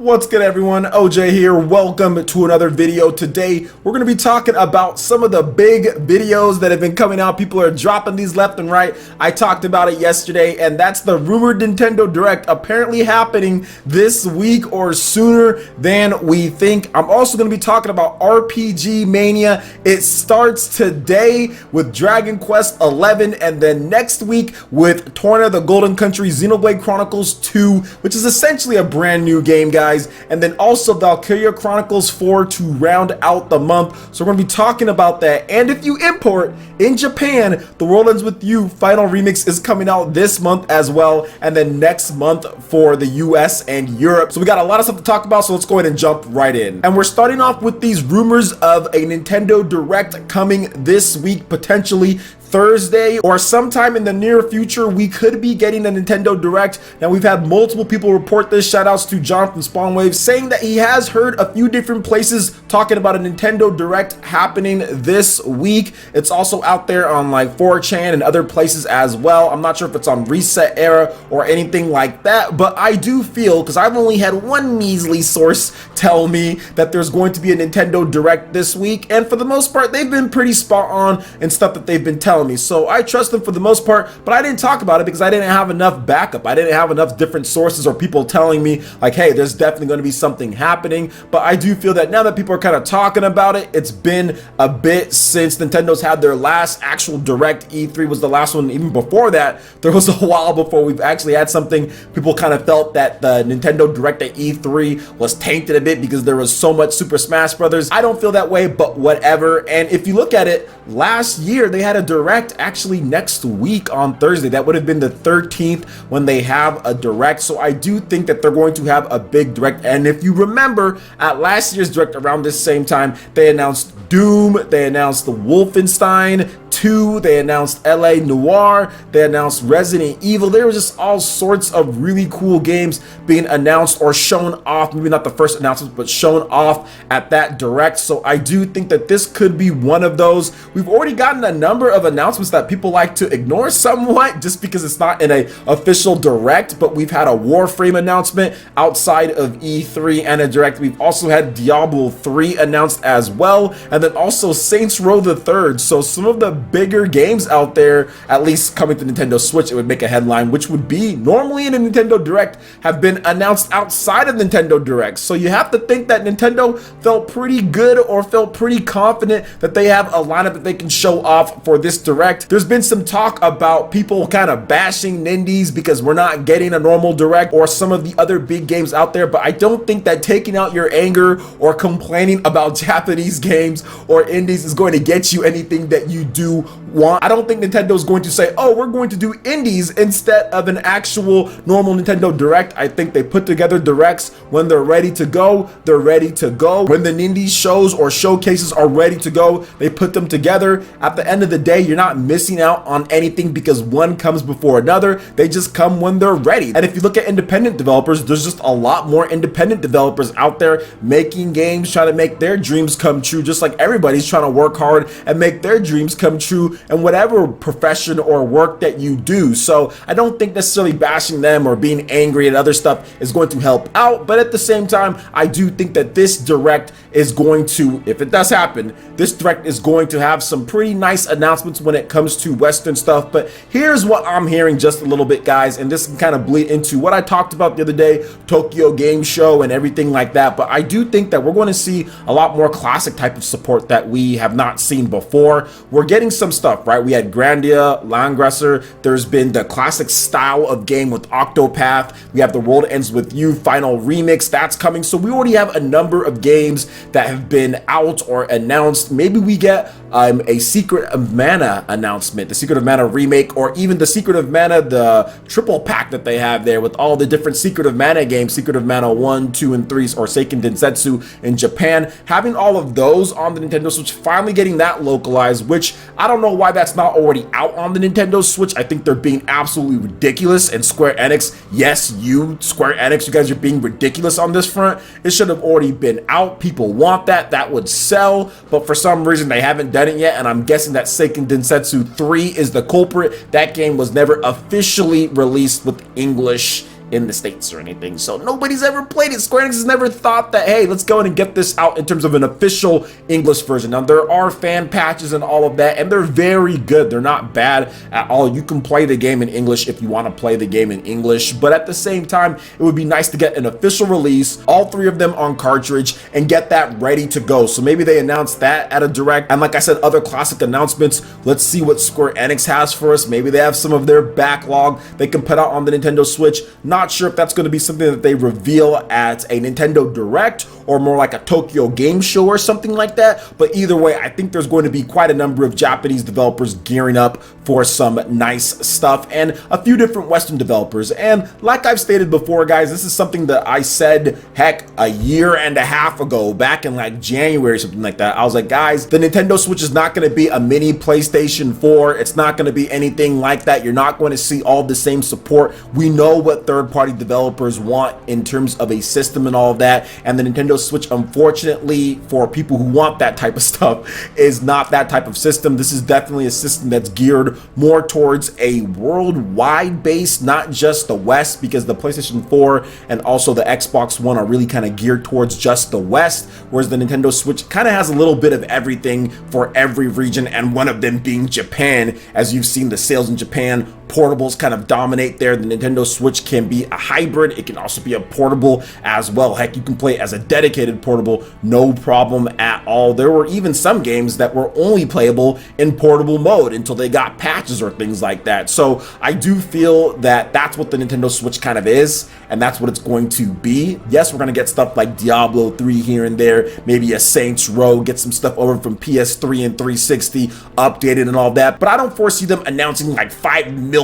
What's good, everyone? OJ here. Welcome to another video. Today we're going to be talking about some of the big videos that have been coming out. People are dropping these left and right. I talked about it yesterday, and that's the rumored Nintendo Direct apparently happening this week or sooner than we think. I'm also going to be talking about RPG Mania. It starts today with Dragon Quest XI, and then next week with Torna the Golden Country Xenoblade Chronicles 2, which is essentially a brand new game, guys. And then also Valkyria Chronicles 4 to round out the month. So we're going to be talking about that. And if you import in Japan, The World Ends With You Final Remix is coming out this month as well, and then next month for the US and Europe. So we got a lot of stuff to talk about, so let's go ahead and jump right in. And we're starting off with these rumors of a Nintendo Direct coming this week, potentially Thursday or sometime in the near future. We could be getting a Nintendo Direct. Now, we've had multiple people report this. Shout outs to John from SpawnWave saying that he has heard a few different places talking about a Nintendo Direct happening this week. It's also out there on like 4chan and other places as well. I'm not sure if it's on Reset Era or anything like that, but I do feel, because I've only had one measly source tell me that there's going to be a Nintendo Direct this week, and for the most part they've been pretty spot on and stuff that they've been telling me, so I trust them for the most part. But I didn't talk about it because I didn't have enough backup. I didn't have enough different sources or people telling me like, hey, there's definitely going to be something happening. But I do feel that now that people are kind of talking about it, it's been a bit since Nintendo's had their last actual Direct. E3 was the last one. Even before that, there was a while before we've actually had something. People kind of felt that the Nintendo Direct at E3 was tainted a bit because there was so much Super Smash Brothers. I don't feel that way, but whatever. And if you look at it, last year they had a Direct actually next week on Thursday. That would have been the 13th when they have a Direct. So I do think that they're going to have a big Direct. And if you remember, at last year's Direct around this same time, they announced Doom, they announced the Wolfenstein 2, they announced LA Noire, they announced Resident Evil. There was just all sorts of really cool games being announced or shown off, maybe not the first announcement, but shown off at that Direct. So I do think that this could be one of those. We've already gotten a number of announcements that people like to ignore somewhat just because it's not in a official Direct, but we've had a Warframe announcement outside of E3 and a Direct. We've also had Diablo 3 announced as well, and then also Saints Row the Third. So some of the bigger games out there, at least coming to Nintendo Switch, it would make a headline, which would be normally in a Nintendo Direct, have been announced outside of Nintendo Direct. So you have to think that Nintendo felt pretty good or felt pretty confident that they have a lineup that they can show off for this Direct. There's been some talk about people kind of bashing Nindies because we're not getting a normal Direct or some of the other big games out there, but I don't think that taking out your anger or complaining about Japanese games or indies is going to get you anything that you do want. I don't think Nintendo's going to say, oh, we're going to do indies instead of an actual normal Nintendo Direct. I think they put together Directs when they're ready to go. They're ready to go. When the Nindies shows or showcases are ready to go, they put them together. At the end of the day, you're not missing out on anything because one comes before another. They just come when they're ready. And if you look at independent developers, there's just a lot more independent developers out there making games, trying to make their dreams come true, just like everybody's trying to work hard and make their dreams come true in whatever profession or work that you do. So I don't think necessarily bashing them or being angry at other stuff is going to help out, but at the same time, I do think that this Direct is going to, if it does happen, this Direct is going to have some pretty nice announcements when it comes to Western stuff. But here's what I'm hearing just a little bit, guys, and this can kind of bleed into what I talked about the other day, Tokyo Game Show and everything like that. But I do think that we're going to see a lot more classic type of support that we have not seen before. We're getting some stuff, right? We had Grandia, Langresser. There's been the classic style of game with Octopath. We have The World Ends With You Final Remix. That's coming. So we already have a number of games that have been out or announced. Maybe we get a Secret of Mana announcement, the Secret of Mana remake, or even the Secret of Mana, the triple pack that they have there with all the different Secret of Mana games, Secret of Mana 1, 2, and 3, or Seiken Densetsu in Japan. Having all of those on the Nintendo Switch, finally getting that localized, which I don't know why that's not already out on the Nintendo Switch. I think they're being absolutely ridiculous, and Square Enix, yes, you, Square Enix, you guys are being ridiculous on this front. It should have already been out. People want that. That would sell, but for some reason they haven't done it yet, and I'm guessing that Seiken Densetsu 3 is the culprit. That game was never officially released with English in the States or anything. So nobody's ever played it. Square Enix has never thought that, hey, let's go in and get this out in terms of an official English version. Now, there are fan patches and all of that, and they're very good. They're not bad at all. You can play the game in English if you want to play the game in English, but at the same time, it would be nice to get an official release, all 3 of them on cartridge, and get that ready to go. So maybe they announce that at a direct, and like I said, other classic announcements. Let's see what Square Enix has for us. Maybe they have some of their backlog they can put out on the Nintendo Switch. Not sure if that's going to be something that they reveal at a Nintendo Direct or more like a Tokyo Game Show or something like that, but either way, I think there's going to be quite a number of Japanese developers gearing up for some nice stuff, and a few different Western developers. And like I've stated before, guys, this is something that I said, heck, a year and a half ago, back in like January or something like that. I was like, guys, the Nintendo Switch is not going to be a mini PlayStation 4. It's not going to be anything like that. You're not going to see all the same support. We know what third-party developers want in terms of a system and all of that, and the Nintendo Switch, unfortunately, for people who want that type of stuff, is not that type of system. This is definitely a system that's geared more towards a worldwide base, not just the West, because the PlayStation 4 and also the Xbox One are really kind of geared towards just the West, whereas the Nintendo Switch kind of has a little bit of everything for every region, and one of them being Japan. As you've seen, the sales in Japan, portables kind of dominate there. The Nintendo Switch can be a hybrid. It can also be a portable as well. Heck, you can play it as a dedicated portable, no problem at all. There were even some games that were only playable in portable mode until they got patches or things like that. So I do feel that that's what the Nintendo Switch kind of is, and that's what it's going to be. Yes, we're going to get stuff like Diablo 3 here and there, maybe a Saints Row, get some stuff over from PS3 and 360 updated and all that, but I don't foresee them announcing like 5 million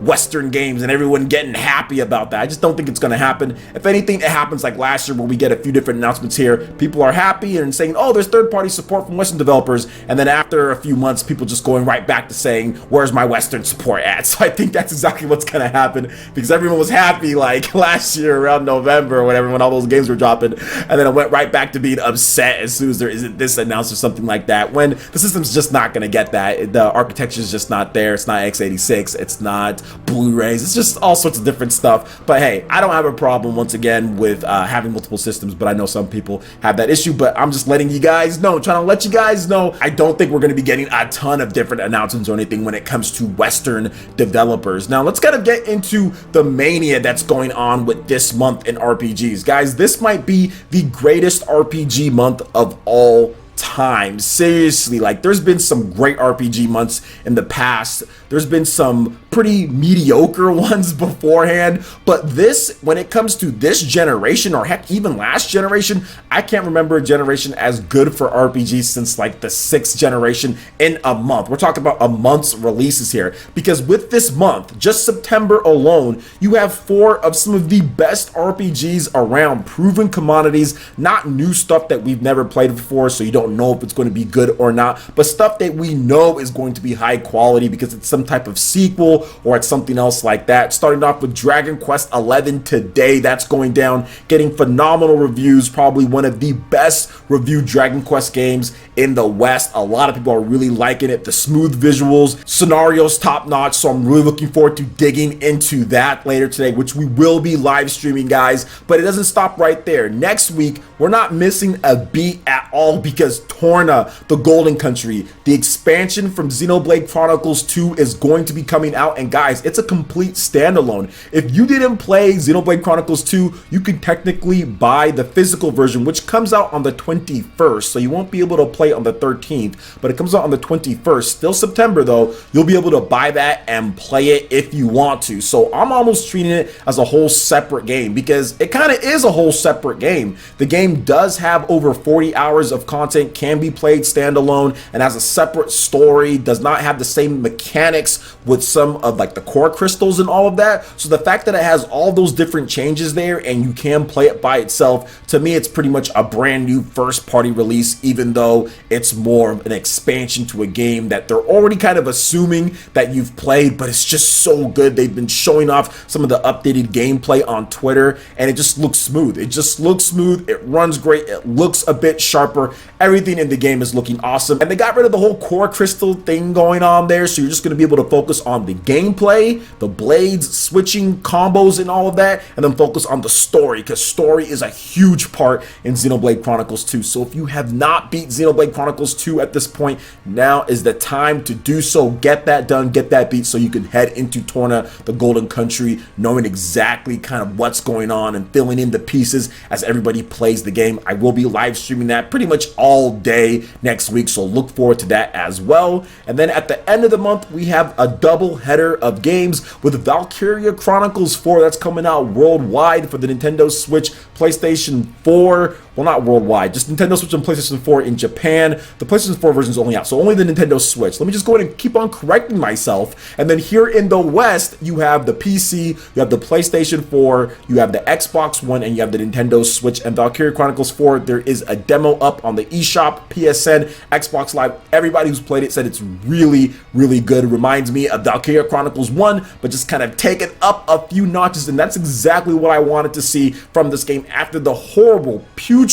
Western games and everyone getting happy about that. I just don't think it's going to happen. If anything, it happens like last year where we get a few different announcements here. People are happy and saying, oh, there's third-party support from Western developers, and then after a few months, people just going right back to saying, where's my Western support at? So I think that's exactly what's going to happen, because everyone was happy like last year around November or whatever when all those games were dropping, and then it went right back to being upset as soon as there isn't this announced or something like that, when the system's just not going to get that. The architecture is just not there. It's not x86. It's not Blu-rays. It's just all sorts of different stuff. But hey, I don't have a problem once again with having multiple systems, but I know some people have that issue. But I'm just letting you guys know, trying to let you guys know, I don't think we're going to be getting a ton of different announcements or anything when it comes to Western developers. Now let's kind of get into the mania that's going on with this month in RPGs. Guys, this might be the greatest RPG month of all time. Seriously, like there's been some great RPG months in the past. There's been some pretty mediocre ones beforehand, but this, when it comes to this generation, or heck, even last generation, I can't remember a generation as good for RPGs since like the 6th generation in a month. We're talking about a month's releases here, because with this month, just September alone, you have 4 of some of the best RPGs around, proven commodities, not new stuff that we've never played before, so you don't know if it's going to be good or not, but stuff that we know is going to be high quality because it's some type of sequel or it's something else like that. Starting off with Dragon Quest 11 today, that's going down, getting phenomenal reviews, probably one of the best reviewed Dragon Quest games in the West. A lot of people are really liking it. The smooth visuals, scenarios top notch, so I'm really looking forward to digging into that later today, which we will be live streaming, guys. But it doesn't stop right there. Next week, we're not missing a beat at all, because Torna, the Golden Country, the expansion from Xenoblade Chronicles 2 is going to be coming out, and guys, it's a complete standalone. If you didn't play Xenoblade Chronicles 2, you could technically buy the physical version, which comes out on the 21st, so you won't be able to play on the 13th, but it comes out on the 21st, still September though. You'll be able to buy that and play it if you want to. So I'm almost treating it as a whole separate game, because it kind of is a whole separate game. The game does have over 40 hours of content, can be played standalone, and has a separate story, does not have the same mechanics with some of like the core crystals and all of that. So the fact that it has all those different changes there and you can play it by itself, to me it's pretty much a brand new first party release, even though it's more of an expansion to a game that they're already kind of assuming that you've played, but it's just so good. They've been showing off some of the updated gameplay on Twitter, and it just looks smooth. It just looks smooth. It runs great. It looks a bit sharper. Everything everything in the game is looking awesome, and they got rid of the whole core crystal thing going on there, so you're just going to be able to focus on the gameplay, the blades, switching combos and all of that, and then focus on the story, because story is a huge part in Xenoblade Chronicles 2. So if you have not beat Xenoblade Chronicles 2 at this point, now is the time to do so. Get that done, get that beat, so you can head into Torna, the Golden Country, knowing exactly kind of what's going on and filling in the pieces as everybody plays the game. I will be live streaming that pretty much all day next week, so look forward to that as well. And then at the end of the month, we have a double header of games with Valkyria Chronicles 4 that's coming out worldwide for the Nintendo Switch, PlayStation 4. Well, not worldwide, just Nintendo Switch and PlayStation 4 in Japan. The PlayStation 4 version is only out, so only the Nintendo Switch. Let me just go ahead and keep on correcting myself. And then here in the West, you have the PC, you have the PlayStation 4, you have the Xbox One, and you have the Nintendo Switch. And Valkyria Chronicles 4, there is a demo up on the eShop, PSN, Xbox Live. Everybody who's played it said it's really, really good. It reminds me of Valkyria Chronicles 1, but just kind of take it up a few notches, and that's exactly what I wanted to see from this game after the horrible, putrid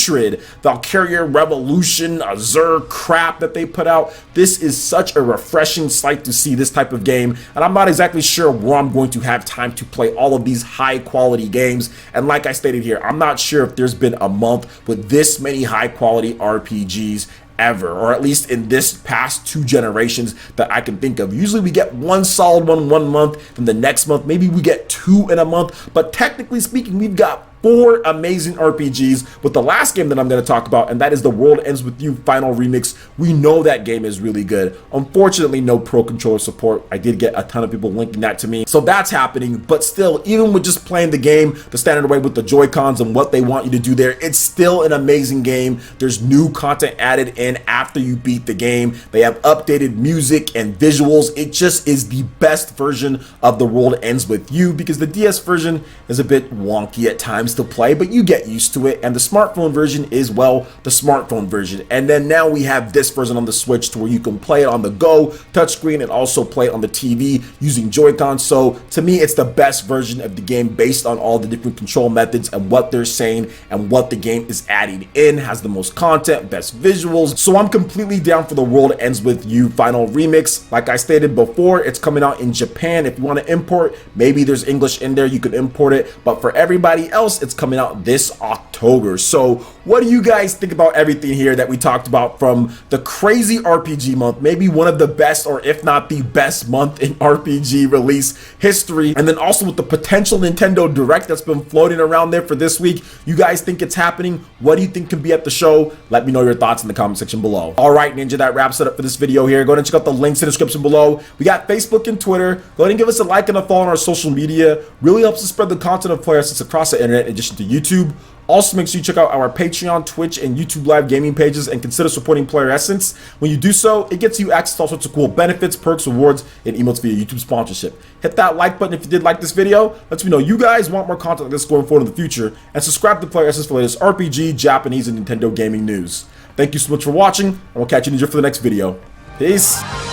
Valkyria Revolution Azure crap that they put out. This is such a refreshing sight to see this type of game, and I'm not exactly sure where I'm going to have time to play all of these high quality games. And like I stated here, I'm not sure if there's been a month with this many high quality RPGs ever, or at least in this past 2 generations that I can think of. Usually we get one solid one month, then the next month maybe we get 2 in a month, but technically speaking, we've got 4 amazing RPGs with the last game that I'm going to talk about, and that is The World Ends With You Final Remix. We know that game is really good. Unfortunately, no Pro Controller support. I did get a ton of people linking that to me, so that's happening. But still, even with just playing the game the standard way with the Joy-Cons and what they want you to do there, it's still an amazing game. There's new content added in after you beat the game. They have updated music and visuals. It just is the best version of The World Ends With You, because the DS version is a bit wonky at times to play, but you get used to it. And the smartphone version is, well, the smartphone version. And then now we have this version on the Switch to where you can play it on the go touchscreen and also play it on the TV using Joy-Con. So to me, it's the best version of the game based on all the different control methods and what they're saying and what the game is adding in. Has the most content, best visuals. So I'm completely down for The World Ends With You Final Remix. Like I stated before, it's coming out in Japan. If you want to import, maybe there's English in there, you could import it. But for everybody else, it's coming out this October. So what do you guys think about everything here that we talked about from the crazy RPG month? Maybe one of the best, or if not the best month in RPG release history. And then also with the potential Nintendo Direct that's been floating around there for this week. You guys think it's happening? What do you think can be at the show? Let me know your thoughts in the comment section below. All right, Ninja, that wraps it up for this video here. Go ahead and check out the links in the description below. We got Facebook and Twitter. Go ahead and give us a like and a follow on our social media. Really helps us spread the content of PlayerEssence across the internet in addition to YouTube. Also, make sure you check out our Patreon, Twitch, and YouTube live gaming pages and consider supporting PlayerEssence. When you do so, it gets you access to all sorts of cool benefits, perks, rewards, and emotes via YouTube sponsorship. Hit that like button if you did like this video. Lets me know you guys want more content like this going forward in the future. And subscribe to PlayerEssence for the latest RPG, Japanese, and Nintendo gaming news. Thank you so much for watching, and we'll catch you, Ninja, for the next video. Peace!